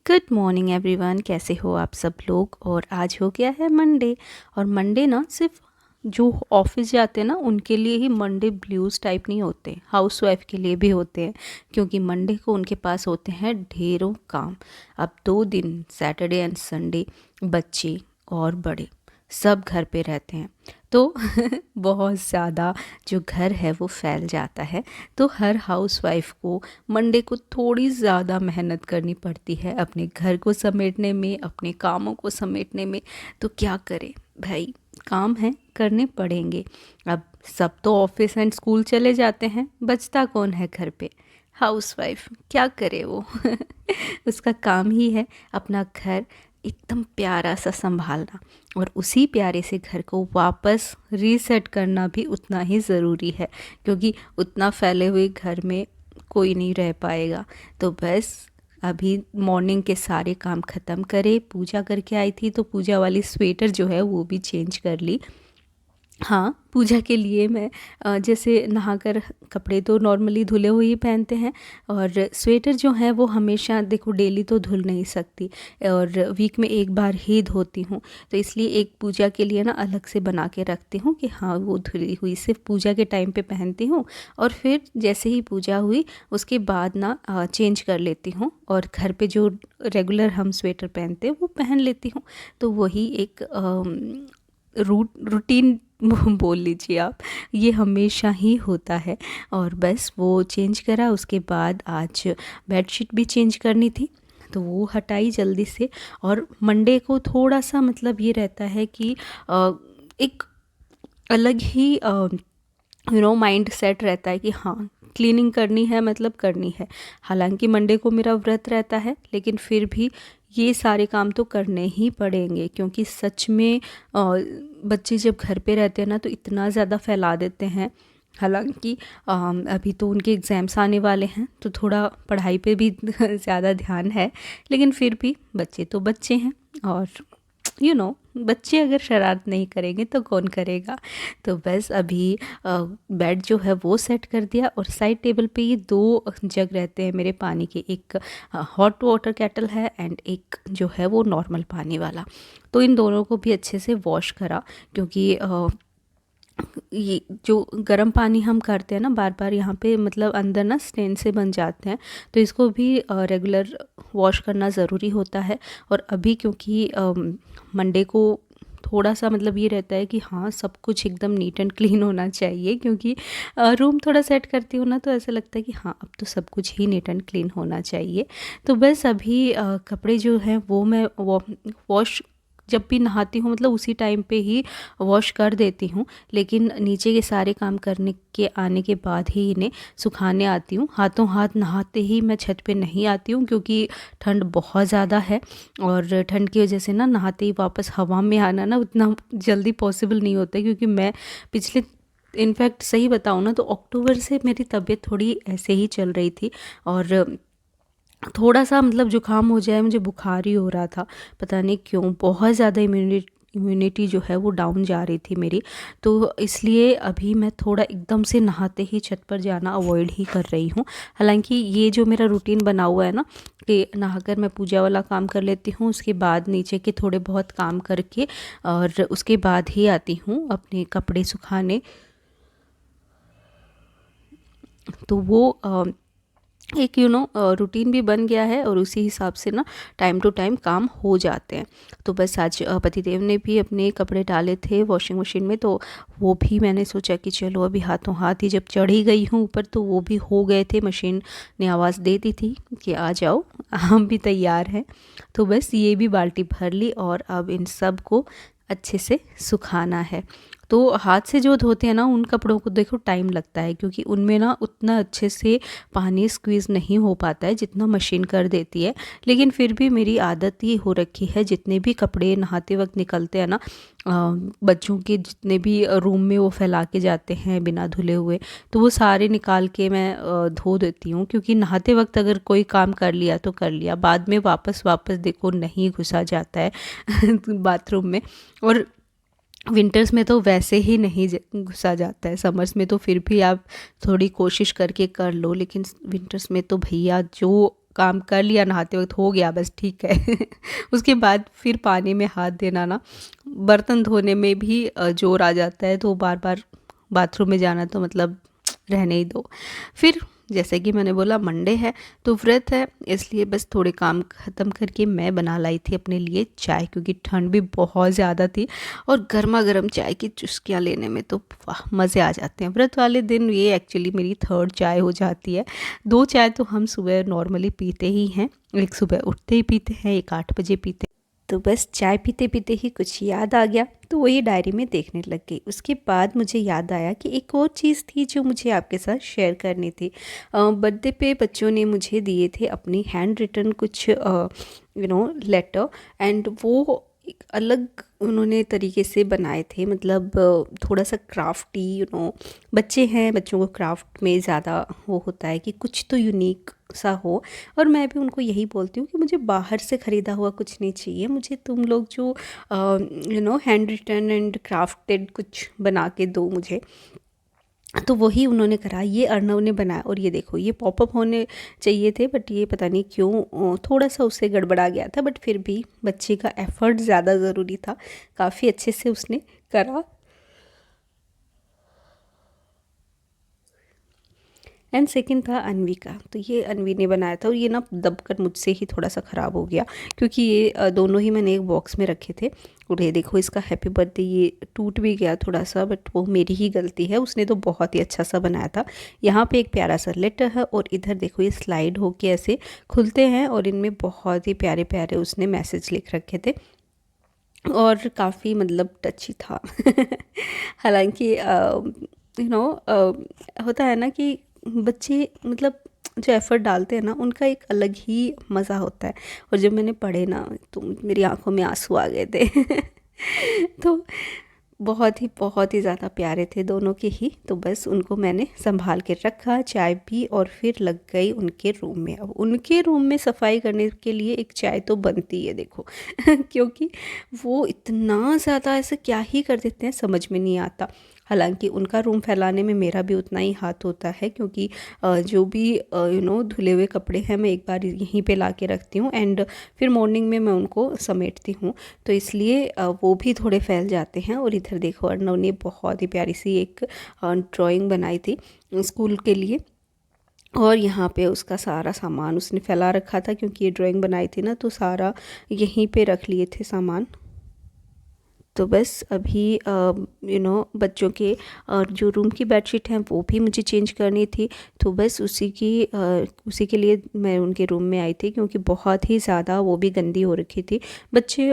Good morning everyone, कैसे हो आप सब लोग। और आज हो गया है मंडे। और मंडे ना सिर्फ जो ऑफिस जाते हैं ना उनके लिए ही मंडे ब्लूज़ टाइप नहीं होते, हाउस वाइफ के लिए भी होते हैं। क्योंकि मंडे को उनके पास होते हैं ढेरों काम। अब 2 दिन सैटरडे एंड संडे बच्चे और बड़े सब घर पे रहते हैं, तो बहुत ज़्यादा जो घर है वो फैल जाता है। तो हर हाउस वाइफ को मंडे को थोड़ी ज़्यादा मेहनत करनी पड़ती है अपने घर को समेटने में, अपने कामों को समेटने में। तो क्या करें भाई, काम है, करने पड़ेंगे। अब सब तो ऑफिस एंड स्कूल चले जाते हैं, बचता कौन है घर पे? House wife. क्या करे वो? उसका काम ही है अपना घर एकदम प्यारा सा संभालना, और उसी प्यारे से घर को वापस रीसेट करना भी उतना ही ज़रूरी है। क्योंकि उतना फैले हुए घर में कोई नहीं रह पाएगा। तो बस अभी मॉर्निंग के सारे काम ख़त्म करे, पूजा करके आई थी तो पूजा वाली स्वेटर जो है वो भी चेंज कर ली। हाँ, पूजा के लिए मैं जैसे नहाकर कपड़े तो नॉर्मली धुले हुए ही पहनते हैं, और स्वेटर जो है वो हमेशा देखो डेली तो धुल नहीं सकती, और वीक में एक बार ही धोती हूँ। तो इसलिए एक पूजा के लिए ना अलग से बना के रखती हूँ कि हाँ वो धुली हुई सिर्फ पूजा के टाइम पे पहनती हूँ, और फिर जैसे ही पूजा हुई उसके बाद ना चेंज कर लेती हूँ, और घर पे जो रेगुलर हम स्वेटर पहनते हैं वो पहन लेती हूँ। तो वही एक रूटीन बोल लीजिए आप, ये हमेशा ही होता है। और बस वो चेंज करा, उसके बाद आज बेडशीट भी चेंज करनी थी तो वो हटाई जल्दी से। और मंडे को थोड़ा सा मतलब ये रहता है कि एक अलग ही माइंड सेट रहता है कि हाँ क्लीनिंग करनी है, मतलब करनी है। हालांकि मंडे को मेरा व्रत रहता है, लेकिन फिर भी ये सारे काम तो करने ही पड़ेंगे। क्योंकि सच में बच्चे जब घर पे रहते हैं ना तो इतना ज़्यादा फैला देते हैं। हालांकि अभी तो उनके एग्ज़ाम्स आने वाले हैं तो थोड़ा पढ़ाई पे भी ज़्यादा ध्यान है, लेकिन फिर भी बच्चे तो बच्चे हैं। और बच्चे अगर शरारत नहीं करेंगे तो कौन करेगा। तो बस अभी बेड जो है वो सेट कर दिया, और साइड टेबल पे ये 2 जग रहते हैं मेरे पानी के, एक हॉट वाटर केटल है एंड एक जो है वो नॉर्मल पानी वाला। तो इन दोनों को भी अच्छे से वॉश करा, क्योंकि ये जो गर्म पानी हम करते हैं ना बार बार यहाँ पे, मतलब अंदर ना स्टेन से बन जाते हैं। तो इसको भी रेगुलर वॉश करना ज़रूरी होता है। और अभी क्योंकि मंडे को थोड़ा सा मतलब ये रहता है कि हाँ सब कुछ एकदम नीट एंड क्लीन होना चाहिए। क्योंकि रूम थोड़ा सेट करती हूँ ना तो ऐसा लगता है कि हाँ अब तो सब कुछ ही नीट एंड क्लीन होना चाहिए। तो बस अभी कपड़े जो हैं वो मैं वॉश जब भी नहाती हूँ मतलब उसी टाइम पे ही वॉश कर देती हूँ। लेकिन नीचे के सारे काम करने के आने के बाद ही इन्हें सुखाने आती हूँ। हाथों हाथ नहाते ही मैं छत पे नहीं आती हूँ, क्योंकि ठंड बहुत ज़्यादा है, और ठंड की वजह से ना नहाते ही वापस हवा में आना ना उतना जल्दी पॉसिबल नहीं होता। क्योंकि मैं पिछले इनफैक्ट सही बताऊँ ना तो अक्टूबर से मेरी तबीयत थोड़ी ऐसे ही चल रही थी, और थोड़ा सा मतलब जुकाम हो जाए, मुझे बुखार ही हो रहा था, पता नहीं क्यों। बहुत ज़्यादा इम्यूनिटी जो है वो डाउन जा रही थी मेरी। तो इसलिए अभी मैं थोड़ा एकदम से नहाते ही छत पर जाना अवॉइड ही कर रही हूँ। हालांकि ये जो मेरा रूटीन बना हुआ है ना कि नहाकर मैं पूजा वाला काम कर लेती हूँ, उसके बाद नीचे के थोड़े बहुत काम करके और उसके बाद ही आती हूँ अपने कपड़े सुखाने। तो वो एक रूटीन भी बन गया है, और उसी हिसाब से ना टाइम टू टाइम काम हो जाते हैं। तो बस आज पतिदेव ने भी अपने कपड़े डाले थे वॉशिंग मशीन में, तो वो भी मैंने सोचा कि चलो अभी हाथों हाथ ही जब चढ़ी गई हूँ ऊपर तो वो भी हो गए थे। मशीन ने आवाज़ दे दी थी कि आ जाओ, हम भी तैयार हैं। तो बस ये भी बाल्टी भर ली, और अब इन सब को अच्छे से सुखाना है। तो हाथ से जो धोते हैं ना उन कपड़ों को देखो टाइम लगता है, क्योंकि उनमें ना उतना अच्छे से पानी स्क्वीज़ नहीं हो पाता है जितना मशीन कर देती है। लेकिन फिर भी मेरी आदत ही हो रखी है, जितने भी कपड़े नहाते वक्त निकलते हैं ना, बच्चों के जितने भी रूम में वो फैला के जाते हैं बिना धुले हुए, तो वो सारे निकाल के मैं धो देती हूँ। क्योंकि नहाते वक्त अगर कोई काम कर लिया तो कर लिया, बाद में वापस देखो नहीं घुसा जाता है बाथरूम में। और विंटर्स में तो वैसे ही नहीं घुसा जाता है, समर्स में तो फिर भी आप थोड़ी कोशिश करके कर लो, लेकिन विंटर्स में तो भैया जो काम कर लिया नहाते वक्त, हो गया बस ठीक है। उसके बाद फिर पानी में हाथ देना ना, बर्तन धोने में भी जोर आ जाता है, तो बार बार बाथरूम में जाना तो मतलब रहने ही दो। फिर जैसे कि मैंने बोला मंडे है तो व्रत है, इसलिए बस थोड़े काम ख़त्म करके मैं बना लाई थी अपने लिए चाय, क्योंकि ठंड भी बहुत ज़्यादा थी और गर्मा गर्म चाय की चुस्कियाँ लेने में तो वाह मज़े आ जाते हैं। व्रत वाले दिन ये एक्चुअली मेरी थर्ड चाय हो जाती है। 2 चाय तो हम सुबह नॉर्मली पीते ही हैं, एक सुबह उठते ही पीते हैं, एक 8 बजे पीते। तो बस चाय पीते पीते ही कुछ याद आ गया, तो वही डायरी में देखने लग गई। उसके बाद मुझे याद आया कि एक और चीज़ थी जो मुझे आपके साथ शेयर करनी थी। बर्थडे पे बच्चों ने मुझे दिए थे अपनी हैंड रिटन कुछ लेटर, एंड वो एक अलग उन्होंने तरीके से बनाए थे, मतलब थोड़ा सा क्राफ्टी, बच्चे हैं, बच्चों को क्राफ्ट में ज़्यादा वो होता है कि कुछ तो यूनिक सा हो। और मैं भी उनको यही बोलती हूँ कि मुझे बाहर से ख़रीदा हुआ कुछ नहीं चाहिए, मुझे तुम लोग जो हैंड रिटन एंड क्राफ्टेड कुछ बना के दो मुझे। तो वही उन्होंने करा, ये अर्नव ने बनाया। और ये देखो, ये पॉपअप होने चाहिए थे, बट ये पता नहीं क्यों थोड़ा सा उससे गड़बड़ा गया था, बट फिर भी बच्चे का एफ़र्ट ज़्यादा ज़रूरी था, काफ़ी अच्छे से उसने करा। एंड सेकंड था अनवी का, तो ये अनवी ने बनाया था और ये ना दबकर मुझसे ही थोड़ा सा ख़राब हो गया, क्योंकि ये दोनों ही मैंने एक बॉक्स में रखे थे। और ये देखो इसका हैप्पी बर्थडे ये टूट भी गया थोड़ा सा, बट वो मेरी ही गलती है, उसने तो बहुत ही अच्छा सा बनाया था। यहाँ पे एक प्यारा सा लेटर है और इधर देखो ये स्लाइड होके ऐसे खुलते हैं और इनमें बहुत ही प्यारे प्यारे उसने मैसेज लिख रखे थे और काफ़ी मतलब टची था। हालांकि होता है ना कि बच्चे मतलब जो एफ़र्ट डालते हैं ना, उनका एक अलग ही मज़ा होता है। और जब मैंने पढ़े ना तो मेरी आंखों में आंसू आ गए थे। तो बहुत ही ज़्यादा प्यारे थे दोनों के ही। तो बस उनको मैंने संभाल के रखा, चाय पी और फिर लग गई उनके रूम में। अब उनके रूम में सफाई करने के लिए एक चाय तो बनती है देखो। क्योंकि वो इतना ज़्यादा ऐसे क्या ही कर देते हैं समझ में नहीं आता। हालांकि उनका रूम फैलाने में मेरा भी उतना ही हाथ होता है, क्योंकि जो भी धुले हुए कपड़े हैं मैं एक बार यहीं पे ला के रखती हूँ एंड फिर मॉर्निंग में मैं उनको समेटती हूँ, तो इसलिए वो भी थोड़े फैल जाते हैं। और इधर देखो अर्नव ने बहुत ही प्यारी सी एक ड्राइंग बनाई थी स्कूल के लिए, और यहाँ पे उसका सारा सामान उसने फैला रखा था, क्योंकि ये ड्राइंग बनाई थी ना तो सारा यहीं पे रख लिए थे सामान। तो बस अभी बच्चों के जो रूम की बेडशीट हैं वो भी मुझे चेंज करनी थी, तो बस उसी के लिए मैं उनके रूम में आई थी, क्योंकि बहुत ही ज़्यादा वो भी गंदी हो रखी थी। बच्चे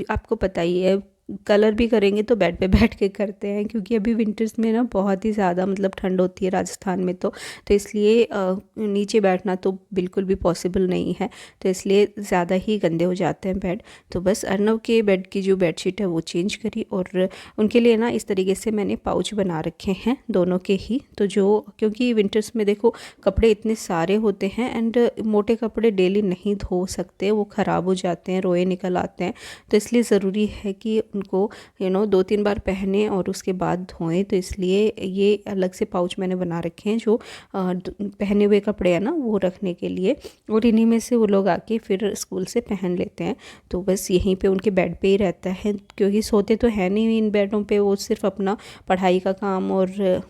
आपको पता ही है कलर भी करेंगे तो बेड पे बैठ के करते हैं, क्योंकि अभी विंटर्स में ना बहुत ही ज़्यादा मतलब ठंड होती है राजस्थान में, तो इसलिए नीचे बैठना तो बिल्कुल भी पॉसिबल नहीं है, तो इसलिए ज़्यादा ही गंदे हो जाते हैं बेड। तो बस अर्नव के बेड की जो बेडशीट है वो चेंज करी, और उनके लिए ना इस तरीके से मैंने पाउच बना रखे हैं दोनों के ही। तो क्योंकि विंटर्स में देखो कपड़े इतने सारे होते हैं एंड मोटे कपड़े डेली नहीं धो सकते, वो ख़राब हो जाते हैं, रोए निकल आते हैं, तो इसलिए ज़रूरी है कि उनको 2-3 बार पहने और उसके बाद धोएं। तो इसलिए ये अलग से पाउच मैंने बना रखे हैं जो पहने हुए कपड़े हैं ना वो रखने के लिए, और इन्हीं में से वो लोग आके फिर स्कूल से पहन लेते हैं। तो बस यहीं पे उनके बेड पे ही रहता है, क्योंकि सोते तो है नहीं इन बेडों पे, वो सिर्फ अपना पढ़ाई का काम और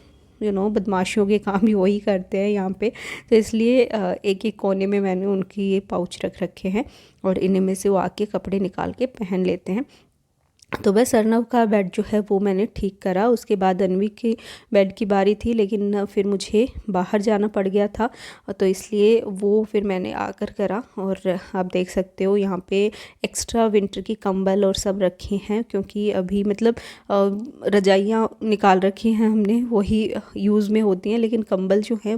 बदमाशियों के काम ही वही करते हैं यहाँ पे। तो इसलिए एक एक कोने में मैंने उनकी ये पाउच रख रखे हैं और इन्हीं में से वो आके कपड़े निकाल के पहन लेते हैं। तो बस अर्नव का बेड जो है वो मैंने ठीक करा। उसके बाद अनवी के बेड की बारी थी, लेकिन फिर मुझे बाहर जाना पड़ गया था, तो इसलिए वो फिर मैंने आकर करा। और आप देख सकते हो यहाँ पे एक्स्ट्रा विंटर की कंबल और सब रखे हैं, क्योंकि अभी मतलब रजाइयाँ निकाल रखी हैं हमने, वही यूज़ में होती हैं, लेकिन कंबल जो हैं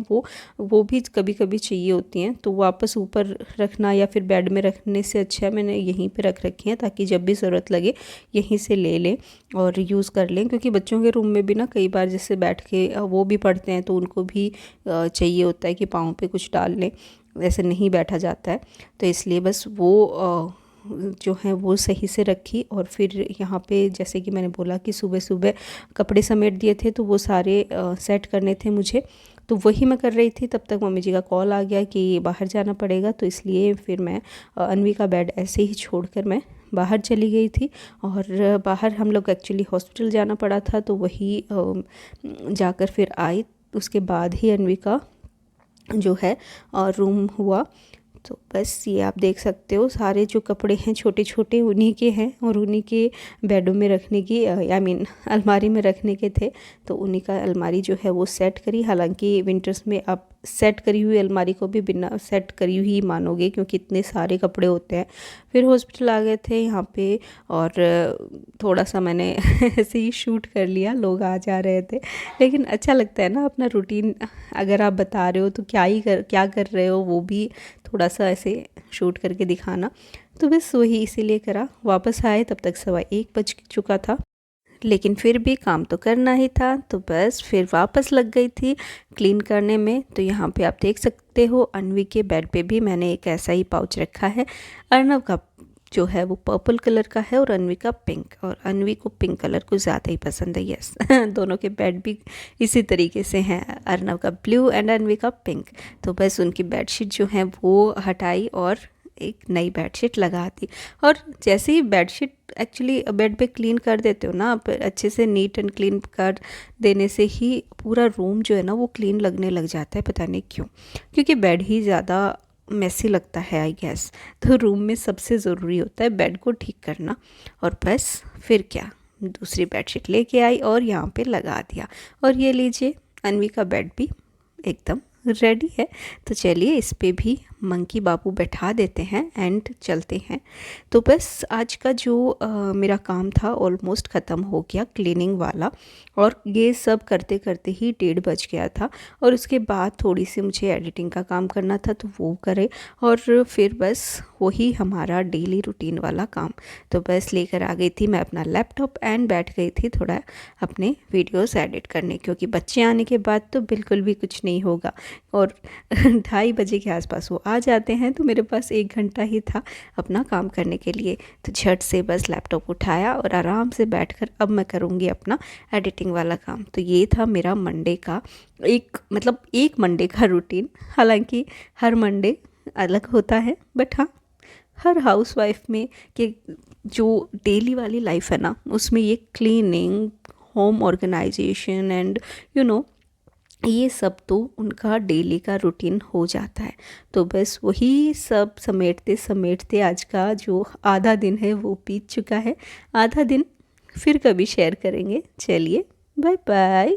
वो भी कभी कभी चाहिए होती हैं, तो वापस ऊपर रखना या फिर बेड में रखने से अच्छा मैंने यहीं पे रख रखी हैं, ताकि जब भी ज़रूरत लगे यहीं से ले लें और यूज़ कर लें। क्योंकि बच्चों के रूम में भी ना कई बार जैसे बैठ के वो भी पढ़ते हैं, तो उनको भी चाहिए होता है कि पाँव पे कुछ डाल लें, वैसे नहीं बैठा जाता है, तो इसलिए बस वो जो है वो सही से रखी। और फिर यहाँ पे जैसे कि मैंने बोला कि सुबह सुबह कपड़े समेट दिए थे, तो वो सारे सेट करने थे मुझे, तो वही मैं कर रही थी, तब तक मम्मी जी का कॉल आ गया कि बाहर जाना पड़ेगा। तो इसलिए फिर मैं अन्वी का बेड ऐसे ही छोड़कर मैं बाहर चली गई थी। और बाहर हम लोग एक्चुअली हॉस्पिटल जाना पड़ा था, तो वही जाकर फिर आई। उसके बाद ही अन्वी का जो है रूम हुआ। तो बस ये आप देख सकते हो, सारे जो कपड़े हैं छोटे छोटे उन्हीं के हैं, और उन्हीं के बेडों में रखने की आई मीन अलमारी में रखने के थे। तो उन्हीं का अलमारी जो है वो सेट करी। हालांकि विंटर्स में आप सेट करी हुई अलमारी को भी बिना सेट करी हुई मानोगे, क्योंकि इतने सारे कपड़े होते हैं। फिर हॉस्पिटल आ गए थे यहाँ पे, और थोड़ा सा मैंने ऐसे ही शूट कर लिया, लोग आ जा रहे थे। लेकिन अच्छा लगता है ना अपना रूटीन अगर आप बता रहे हो तो क्या कर रहे हो वो भी थोड़ा सा ऐसे शूट करके दिखाना। तो बस वही इसीलिए करा। वापस आए तब तक 1:15 बज चुका था, लेकिन फिर भी काम तो करना ही था। तो बस फिर वापस लग गई थी क्लीन करने में। तो यहाँ पे आप देख सकते हो अन्वी के बेड पे भी मैंने एक ऐसा ही पाउच रखा है। अर्नव का जो है वो पर्पल कलर का है और अन्वी का पिंक, और अन्वी को पिंक कलर कुछ ज़्यादा ही पसंद है। यस दोनों के बेड भी इसी तरीके से हैं, अर्नव का ब्लू एंड अन्वी का पिंक। तो बस उनकी बेडशीट जो है वो हटाई और एक नई बेडशीट लगा दी। और जैसे ही बेडशीट एक्चुअली बेड पे क्लीन कर देते हो ना आप, अच्छे से नीट एंड क्लीन कर देने से ही पूरा रूम जो है ना वो क्लीन लगने लग जाता है। पता नहीं क्यों, क्योंकि बेड ही ज़्यादा मेसी लगता है आई गेस। तो रूम में सबसे ज़रूरी होता है बेड को ठीक करना। और बस फिर क्या, दूसरी बेडशीट लेके आई और यहाँ पे लगा दिया। और ये लीजिए अन्वी का बेड भी एकदम रेडी है। तो चलिए इस पे भी मंकी बाबू बैठा देते हैं एंड चलते हैं। तो बस आज का जो मेरा काम था ऑलमोस्ट ख़त्म हो गया क्लीनिंग वाला, और ये सब करते करते ही 1:30 बज गया था। और उसके बाद थोड़ी सी मुझे एडिटिंग का काम करना था तो वो करे, और फिर बस वही हमारा डेली रूटीन वाला काम। तो बस लेकर आ गई थी मैं अपना लैपटॉप एंड बैठ गई थी थोड़ा अपने वीडियोस एडिट करने, क्योंकि बच्चे आने के बाद तो बिल्कुल भी कुछ नहीं होगा। और 2:30 बजे के आसपास वो आ जाते हैं, तो मेरे पास 1 घंटा ही था अपना काम करने के लिए। तो झट से बस लैपटॉप उठाया और आराम से बैठकर अब मैं करूँगी अपना एडिटिंग वाला काम। तो ये था मेरा मंडे का एक मंडे का रूटीन। हालांकि हर मंडे अलग होता है, बट हाँ हर हाउसवाइफ में कि जो डेली वाली लाइफ है ना, उसमें ये क्लीनिंग, होम ऑर्गेनाइजेशन एंड ये सब तो उनका डेली का रूटीन हो जाता है। तो बस वही सब समेटते समेटते आज का जो आधा दिन है वो बीत चुका है। आधा दिन फिर कभी शेयर करेंगे। चलिए बाय बाय।